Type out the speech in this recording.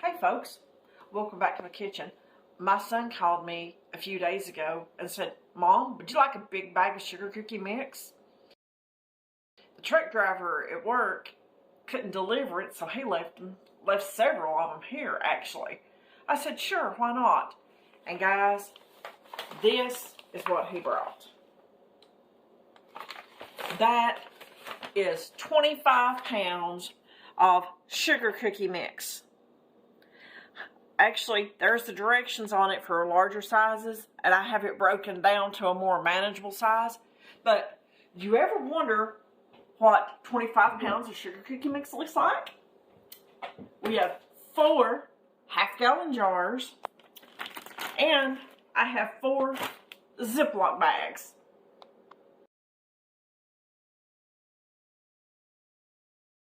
Hey folks, welcome back to my kitchen. My son called me a few days ago and said, "Mom, would you like a big bag of sugar cookie mix?" The truck driver at work couldn't deliver it, so he left several of them here actually. I said, "Sure, why not?" And guys, this is what he brought. That is 25 pounds of sugar cookie mix. Actually, there's the directions on it for larger sizes, and I have it broken down to a more manageable size. But do you ever wonder what 25 pounds of sugar cookie mix looks like? We have 4 half-gallon jars, and I have 4 Ziploc bags.